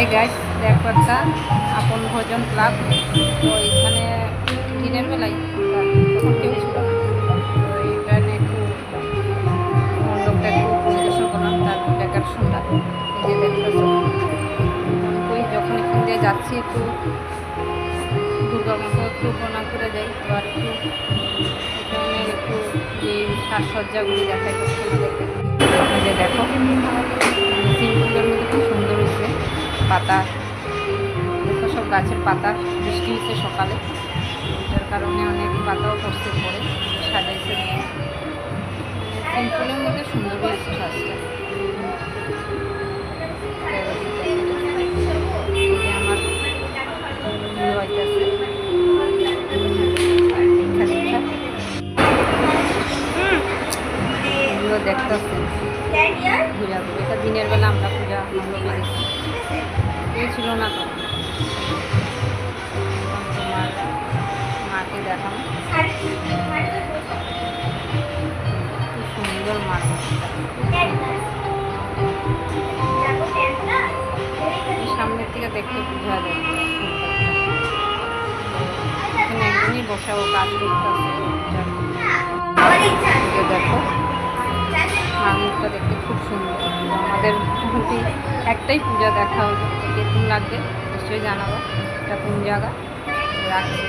Hi guys, দেখো একটা আপন ভোজন ক্লাব। তো এখানে দিনের বেলায় তখন কেউ ছিল না, তো এখানে একটু মণ্ডপটা একটু পরিদর্শন করলাম, তার ডেকোরেশনটা এই যে দেখতেছো। ওই যখন এখান দিয়ে যাচ্ছি একটু দুর্গা মতো একটু প্রণাম করে যাই, তো আর একটু এখানে একটু যে সাজসজ্জাগুলি দেখাই করছে আমাদেরকে। এই যে দেখো সিম্পলের মধ্যে খুব সুন্দর হয়েছে পাতা, দেখো সব গাছের পাতা, বৃষ্টি হয়েছে সকালে, যার কারণে অনেক পাতাও পড়ছে পরে সাজাইছে। সিম্পলের মধ্যে সুন্দর হয়েছে সাজটা। আমার হইতেছে এগুলো দেখতেছে ঘুরা ঘুরে। এটা দিনের বেলা আমরা পূজা মণ্ডপে গেছি, কেউ ছিল না তখন। তোমার মাকে দেখানো খুব সুন্দর মাঠ, সামনের থেকে দেখতে বোঝা যায়। এখানে একজনই বসা ও কাজ করতেছে। দেখো মার মুখটা দেখতে খুব সুন্দর। আমাদের মোটামুটি একটাই পূজা দেখা হলো, কেমন লাগবে নিশ্চয়ই জানাবো। এটা কোন জায়গা রাখছি।